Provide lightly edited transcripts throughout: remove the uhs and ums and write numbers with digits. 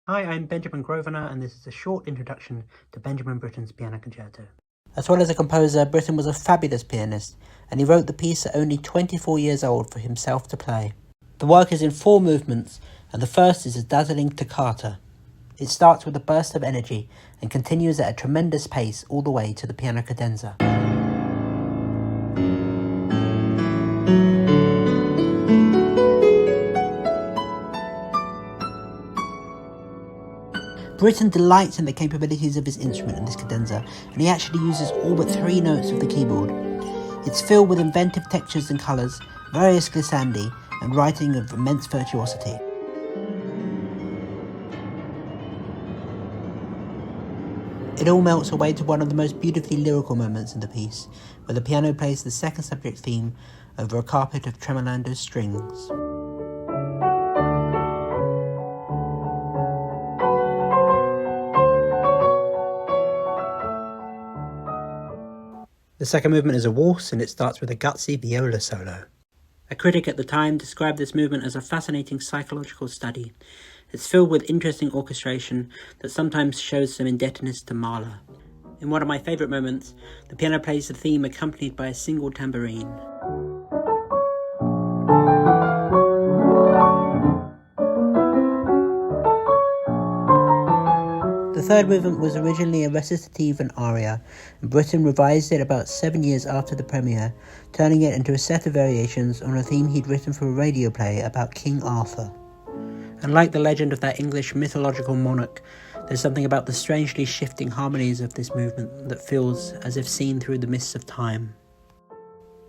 Hi, I'm Benjamin Grosvenor, and this is a short introduction to Benjamin Britten's piano concerto. As well as a composer, Britten was a fabulous pianist, and he wrote the piece at only 24 years old for himself to play. The work is in 4 movements, and the first is a dazzling toccata. It starts with a burst of energy and continues at a tremendous pace all the way to the piano cadenza. Britten delights in the capabilities of his instrument in this cadenza, and he actually uses all but 3 notes of the keyboard. It's filled with inventive textures and colours, various glissandi, and writing of immense virtuosity. It all melts away to one of the most beautifully lyrical moments in the piece, where the piano plays the second subject theme over a carpet of tremolando strings. The second movement is a waltz, and it starts with a gutsy viola solo. A critic at the time described this movement as a fascinating psychological study. It's filled with interesting orchestration that sometimes shows some indebtedness to Mahler. In one of my favourite moments, the piano plays the theme accompanied by a single tambourine. The third movement was originally a recitative and aria, and Britten revised it about 7 years after the premiere, turning it into a set of variations on a theme he'd written for a radio play about King Arthur. And like the legend of that English mythological monarch, there's something about the strangely shifting harmonies of this movement that feels as if seen through the mists of time.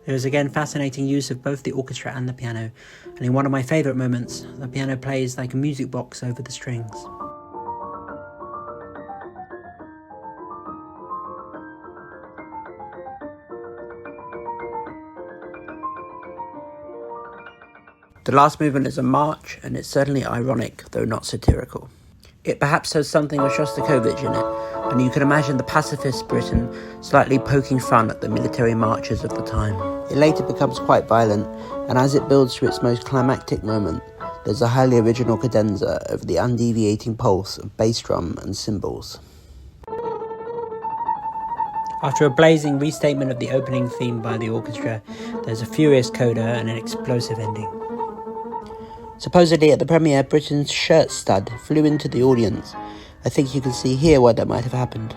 There is again fascinating use of both the orchestra and the piano, and in one of my favourite moments, the piano plays like a music box over the strings. The last movement is a march, and it's certainly ironic, though not satirical. It perhaps has something of Shostakovich in it, and you can imagine the pacifist Britten slightly poking fun at the military marches of the time. It later becomes quite violent, and as it builds to its most climactic moment, there's a highly original cadenza over the undeviating pulse of bass drum and cymbals. After a blazing restatement of the opening theme by the orchestra, there's a furious coda and an explosive ending. Supposedly at the premiere, Britten's shirt stud flew into the audience. I think you can see here why that might have happened.